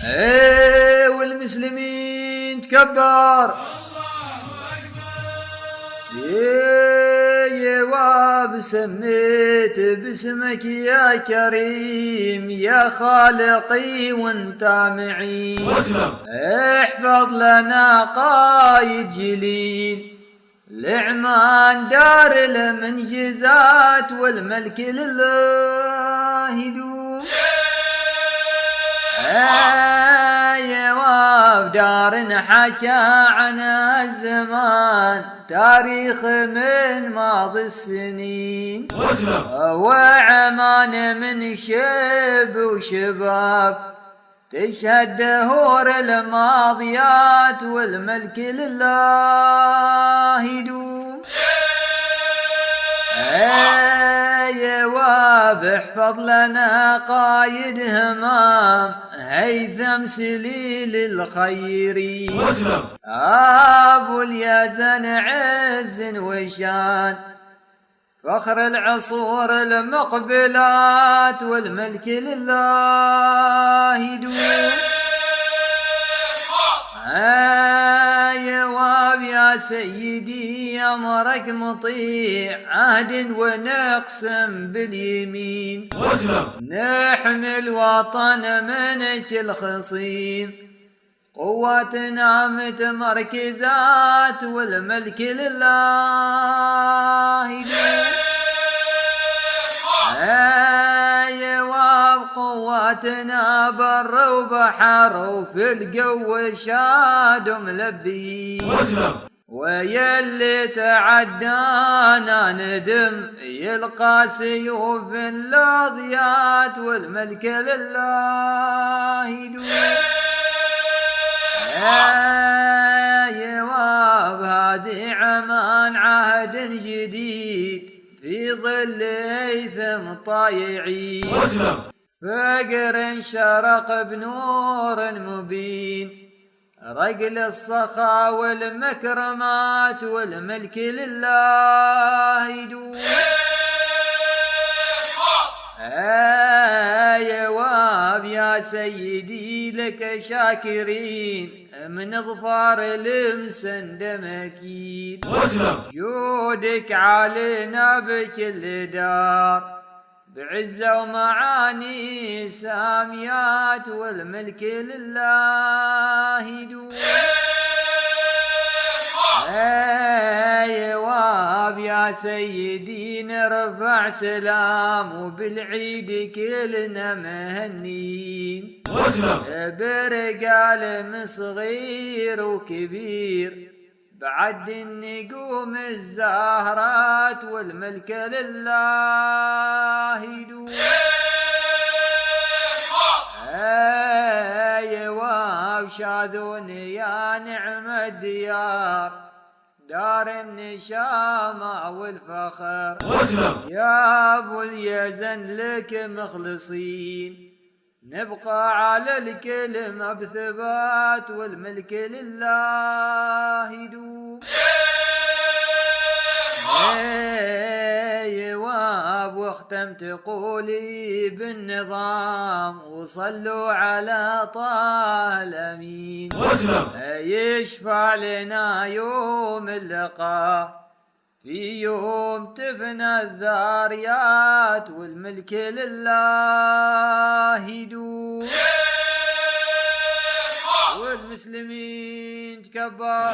ايه والمسلمين تكبر. يا واب سميت باسمك يا كريم يا خالقي وانت معين. احفظ لنا قايد جليل لعمان دار المنجزات والملك لله يدوم. يا واب دار حكى عنها الزمان تاريخ من ماضي السنين وعمان من شب وشباب تشهد دهور الماضيات والملك لله يدوم. يا واب احفظ لنا قايد همام هيثم سليل الخيرين ابو اليزن عز وشان فخر العصور المقبلات والملك لله يدوم. يا واب يا سيدي امرك مطيع عهد ونقسم باليمين نحمي الوطن منك الخصيم قواتنا متمركزات والملك لله يدوم. يا واب قواتنا بر وبحر وفي الجو شاد ملبيين ويا اللي تعدانا ندم يلقى سيوف اللاضيات والملك لله يدوم. يا واب هادي عمان عهد جديد في ظل هيثم طايعين فقر شرق بنور مبين رجل الصخا والمكرمات والملك لله يدوم. يا واب يا سيدي لك شاكرين من ظفار المسندم اكيد جودك علينا بكل دار بعزة ومعاني ساميات والملك لله يدوم. يا واب يا سيدي نرفع سلام وبالعيد كلنا مهنين برجال صغير وكبير بعد النجوم الزهرات والملك لله يدوم. يا واب شاذوني يا نعم الديار دار النشامة والفخر يا ابو اليزن لك مخلصين نبقى على الكلمة بثبات والملك لله يدوم. يا واب واختمت قولي بالنظام وصلوا على طه الامين يشفع لنا يوم اللقاء في يوم تفنى الذاريات والملك لله يدوم. والمسلمين تكبر.